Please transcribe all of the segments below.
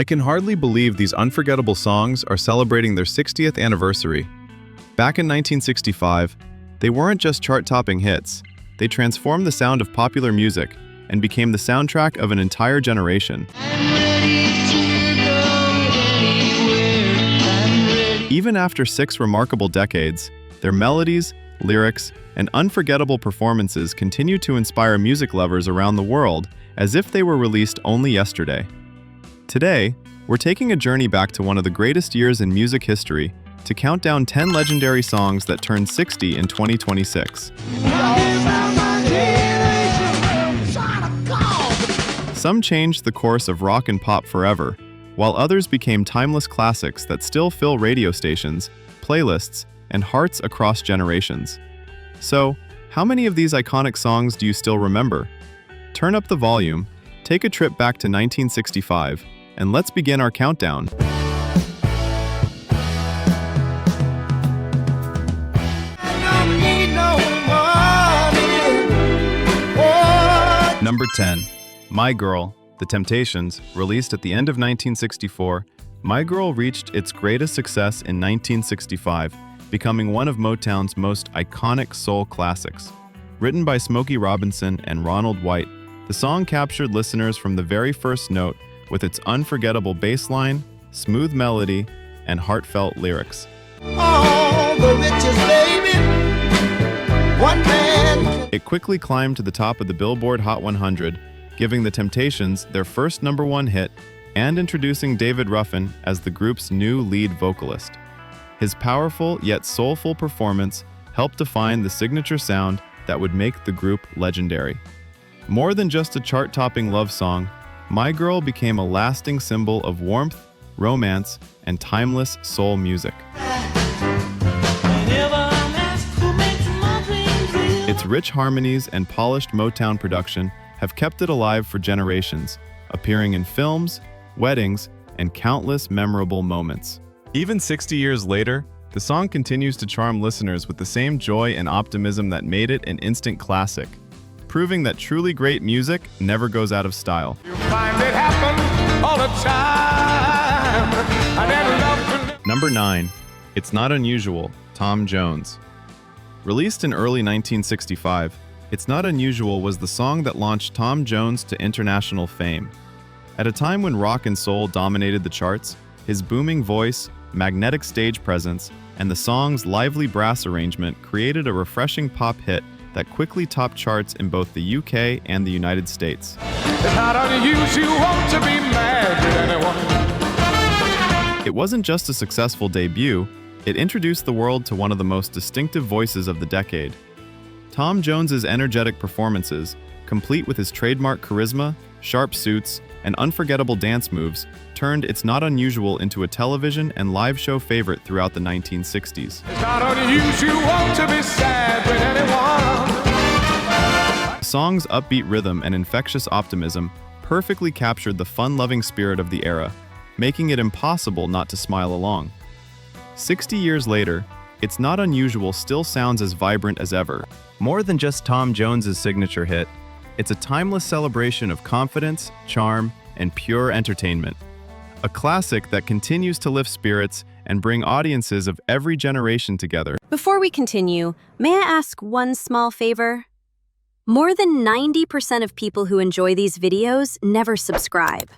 I can hardly believe these unforgettable songs are celebrating their 60th anniversary. Back in 1965, they weren't just chart-topping hits, they transformed the sound of popular music and became the soundtrack of an entire generation. Even after 6 remarkable decades, their melodies, lyrics, and unforgettable performances continue to inspire music lovers around the world as if they were released only yesterday. Today, we're taking a journey back to one of the greatest years in music history to count down 10 legendary songs that turned 60 in 2026. Some changed the course of rock and pop forever, while others became timeless classics that still fill radio stations, playlists, and hearts across generations. So, how many of these iconic songs do you still remember? Turn up the volume, take a trip back to 1965, and let's begin our countdown. Number 10. My Girl, The Temptations, released at the end of 1964, My Girl reached its greatest success in 1965, becoming one of Motown's most iconic soul classics. Written by Smokey Robinson and Ronald White, the song captured listeners from the very first note with its unforgettable bass line, smooth melody, and heartfelt lyrics. All the riches, baby, one man. It quickly climbed to the top of the Billboard Hot 100, giving the Temptations their first #1 hit and introducing David Ruffin as the group's new lead vocalist. His powerful yet soulful performance helped define the signature sound that would make the group legendary. More than just a chart-topping love song, My Girl became a lasting symbol of warmth, romance, and timeless soul music. Its rich harmonies and polished Motown production have kept it alive for generations, appearing in films, weddings, and countless memorable moments. Even 60 years later, the song continues to charm listeners with the same joy and optimism that made it an instant classic, proving that truly great music never goes out of style. You find it happen all the time. Number 9. It's Not Unusual, Tom Jones. Released in early 1965, It's Not Unusual was the song that launched Tom Jones to international fame. At a time when rock and soul dominated the charts, his booming voice, magnetic stage presence, and the song's lively brass arrangement created a refreshing pop hit that quickly topped charts in both the UK and the United States. It's not unusual to be mad with anyone. It wasn't just a successful debut, it introduced the world to one of the most distinctive voices of the decade. Tom Jones's energetic performances, complete with his trademark charisma, sharp suits, and unforgettable dance moves, turned It's Not Unusual into a television and live show favorite throughout the 1960s. It's not unusual to be sad with anyone. The song's upbeat rhythm and infectious optimism perfectly captured the fun-loving spirit of the era, making it impossible not to smile along. 60 years later, It's Not Unusual still sounds as vibrant as ever. More than just Tom Jones's signature hit, it's a timeless celebration of confidence, charm, and pure entertainment. A classic that continues to lift spirits and bring audiences of every generation together. Before we continue, may I ask one small favor? More than 90% of people who enjoy these videos never subscribe.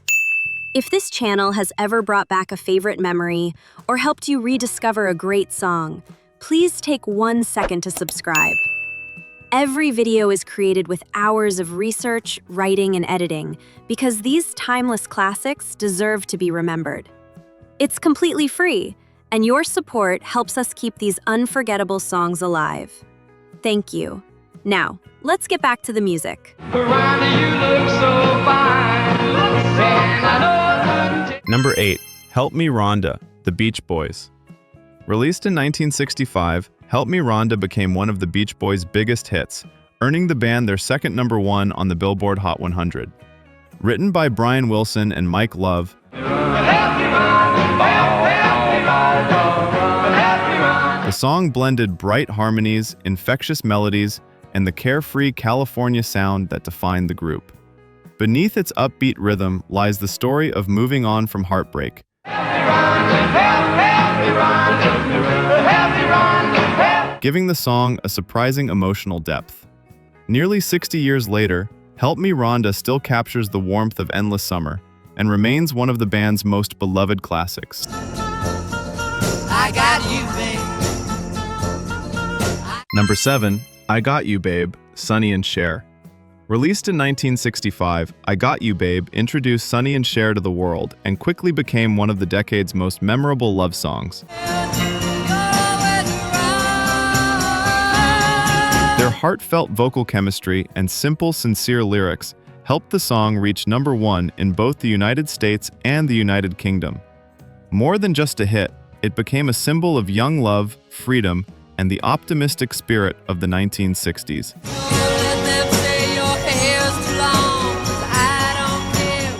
If this channel has ever brought back a favorite memory or helped you rediscover a great song, please take 1 second to subscribe. Every video is created with hours of research, writing, and editing because these timeless classics deserve to be remembered. It's completely free, and your support helps us keep these unforgettable songs alive. Thank you. Now, let's get back to the music. Rhonda, you look so fine. And I know Number 8. Help Me Rhonda, The Beach Boys. Released in 1965, Help Me Rhonda became one of the Beach Boys' biggest hits, earning the band their second #1 on the Billboard Hot 100. Written by Brian Wilson and Mike Love, the song blended bright harmonies, infectious melodies, and the carefree California sound that defined the group. Beneath its upbeat rhythm lies the story of moving on from heartbreak. Giving the song a surprising emotional depth. Nearly 60 years later, Help Me Rhonda still captures the warmth of endless summer and remains one of the band's most beloved classics. I got you, babe. Number 7, I Got You Babe, Sonny and Cher. Released in 1965, I Got You Babe introduced Sonny and Cher to the world and quickly became one of the decade's most memorable love songs. Their heartfelt vocal chemistry and simple, sincere lyrics helped the song reach number 1 in both the United States and the United Kingdom. More than just a hit, it became a symbol of young love, freedom, and the optimistic spirit of the 1960s.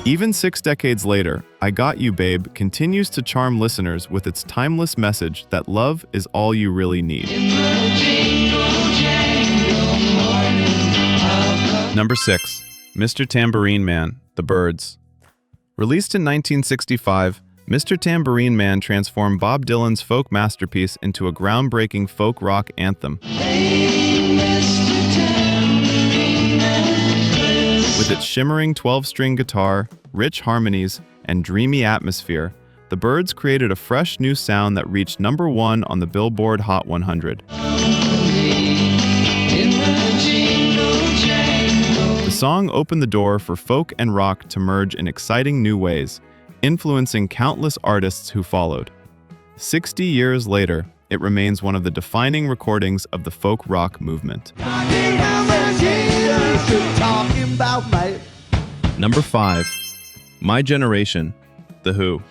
Even 6 decades later, I Got You Babe continues to charm listeners with its timeless message that love is all you really need. Number 6, Mr. Tambourine Man, The Byrds. Released in 1965, Mr. Tambourine Man transformed Bob Dylan's folk masterpiece into a groundbreaking folk rock anthem. With its shimmering 12-string guitar, rich harmonies, and dreamy atmosphere, the Byrds created a fresh new sound that reached number 1 on the Billboard Hot 100. The song opened the door for folk and rock to merge in exciting new ways, influencing countless artists who followed. 60 years later, it remains one of the defining recordings of the folk rock movement. Number 5, My Generation, The Who.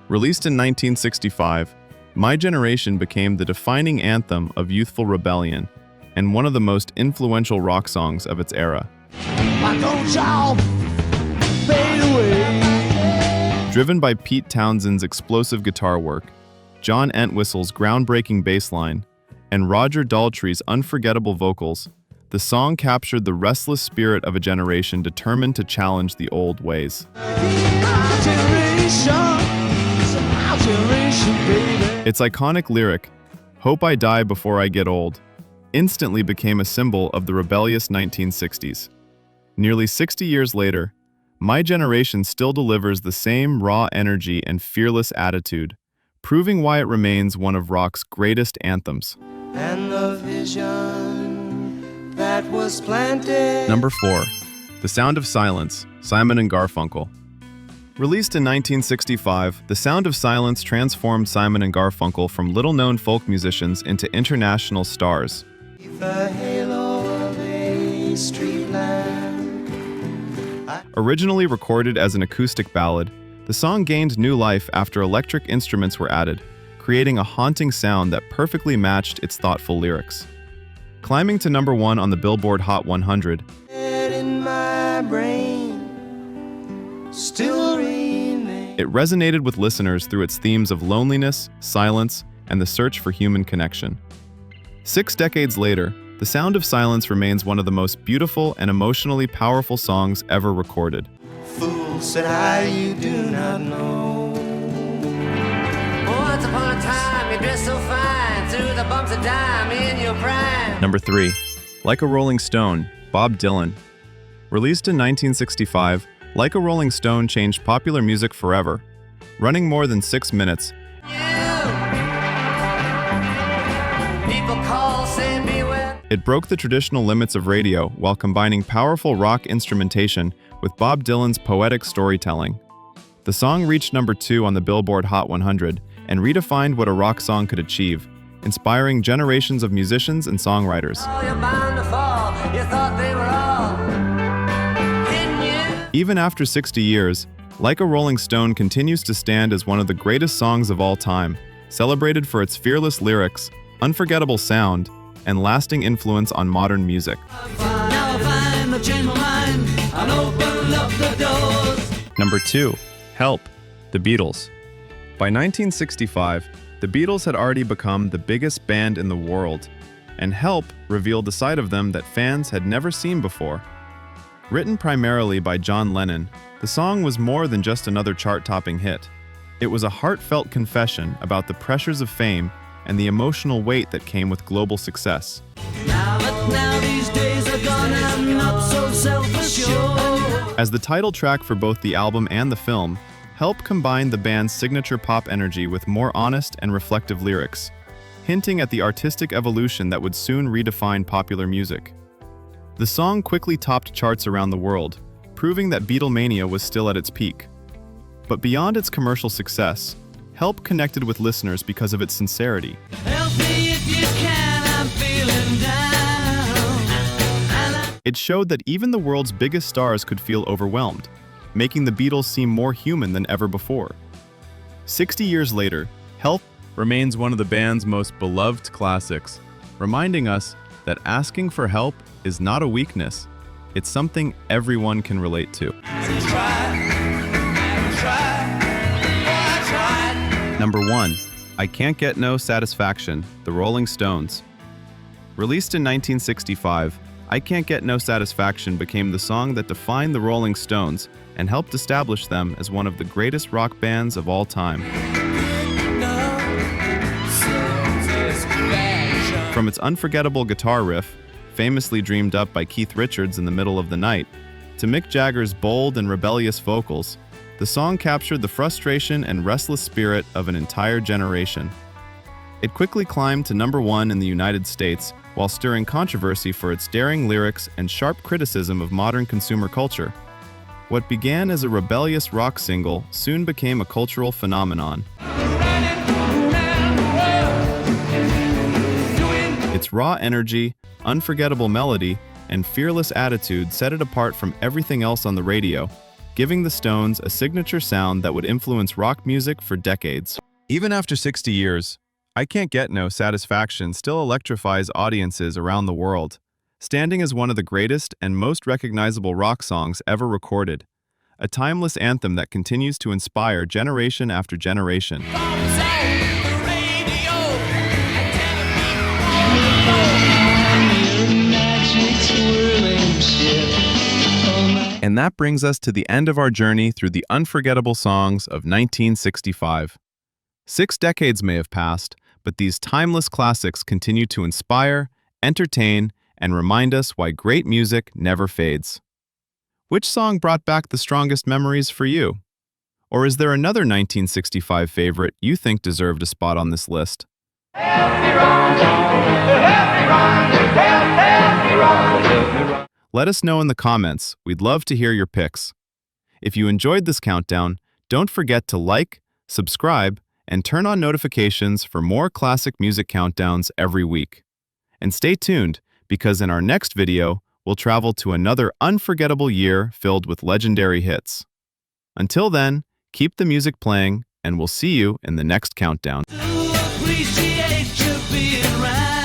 Released in 1965, My Generation became the defining anthem of youthful rebellion and one of the most influential rock songs of its era. Driven by Pete Townshend's explosive guitar work, John Entwistle's groundbreaking bass line, and Roger Daltrey's unforgettable vocals, the song captured the restless spirit of a generation determined to challenge the old ways. Its iconic lyric, "Hope I die before I get old," instantly became a symbol of the rebellious 1960s. Nearly 60 years later, My Generation still delivers the same raw energy and fearless attitude, proving why it remains one of rock's greatest anthems. And the vision that was planted. Number 4, The Sound of Silence, Simon and Garfunkel. Released in 1965, The Sound of Silence transformed Simon and Garfunkel from little-known folk musicians into international stars. The halo of a street lamp. Originally recorded as an acoustic ballad, the song gained new life after electric instruments were added, creating a haunting sound that perfectly matched its thoughtful lyrics. Climbing to number 1 on the Billboard Hot 100, In my brain, still remain. it resonated with listeners through its themes of loneliness, silence, and the search for human connection. 6 decades later, The Sound of Silence remains one of the most beautiful and emotionally powerful songs ever recorded. Fool, said I, you do not know. Once upon a time, you dressed so fine, through the bumps of dime in your prime. Number 3, Like a Rolling Stone, Bob Dylan. Released in 1965, Like a Rolling Stone changed popular music forever. Running more than 6 minutes, People call, send me well. it broke the traditional limits of radio while combining powerful rock instrumentation with Bob Dylan's poetic storytelling. The song reached number 2 on the Billboard Hot 100 and redefined what a rock song could achieve, inspiring generations of musicians and songwriters. Oh, you're bound to fall. You thought they were all hitting you. Even after 60 years, Like a Rolling Stone continues to stand as one of the greatest songs of all time, celebrated for its fearless lyrics, unforgettable sound, and lasting influence on modern music. Now I find I've changed my mind. I'll open up the doors. Number 2, Help, The Beatles. By 1965, the Beatles had already become the biggest band in the world, and Help revealed a side of them that fans had never seen before. Written primarily by John Lennon, the song was more than just another chart-topping hit. It was a heartfelt confession about the pressures of fame and the emotional weight that came with global success. Now these days are gone, I'm not so self-assured. As the title track for both the album and the film, Help combined the band's signature pop energy with more honest and reflective lyrics, hinting at the artistic evolution that would soon redefine popular music. The song quickly topped charts around the world, proving that Beatlemania was still at its peak. But beyond its commercial success, Help connected with listeners because of its sincerity. Help me if you can, I'm feeling down. It showed that even the world's biggest stars could feel overwhelmed, making the Beatles seem more human than ever before. 60 years later, Help remains one of the band's most beloved classics, reminding us that asking for help is not a weakness, it's something everyone can relate to. Number 1. I Can't Get No Satisfaction, The Rolling Stones. Released in 1965, I Can't Get No Satisfaction became the song that defined the Rolling Stones and helped establish them as one of the greatest rock bands of all time. From its unforgettable guitar riff, famously dreamed up by Keith Richards in the middle of the night, to Mick Jagger's bold and rebellious vocals, the song captured the frustration and restless spirit of an entire generation. It quickly climbed to number 1 in the United States while stirring controversy for its daring lyrics and sharp criticism of modern consumer culture. What began as a rebellious rock single soon became a cultural phenomenon. Its raw energy, unforgettable melody, and fearless attitude set it apart from everything else on the radio, giving the Stones a signature sound that would influence rock music for decades. Even after 60 years, I Can't Get No Satisfaction still electrifies audiences around the world, standing as one of the greatest and most recognizable rock songs ever recorded, a timeless anthem that continues to inspire generation after generation. And that brings us to the end of our journey through the unforgettable songs of 1965. 6 decades may have passed, but these timeless classics continue to inspire, entertain, and remind us why great music never fades. Which song brought back the strongest memories for you? Or is there another 1965 favorite you think deserved a spot on this list? Help me, Rhonda. Help me, Rhonda. Help me, Rhonda. Help me, Rhonda. Let us know in the comments. We'd love to hear your picks. If you enjoyed this countdown, don't forget to like, subscribe, and turn on notifications for more classic music countdowns every week. And stay tuned, because in our next video, we'll travel to another unforgettable year filled with legendary hits. Until then, keep the music playing, and we'll see you in the next countdown. Appreciate you being right.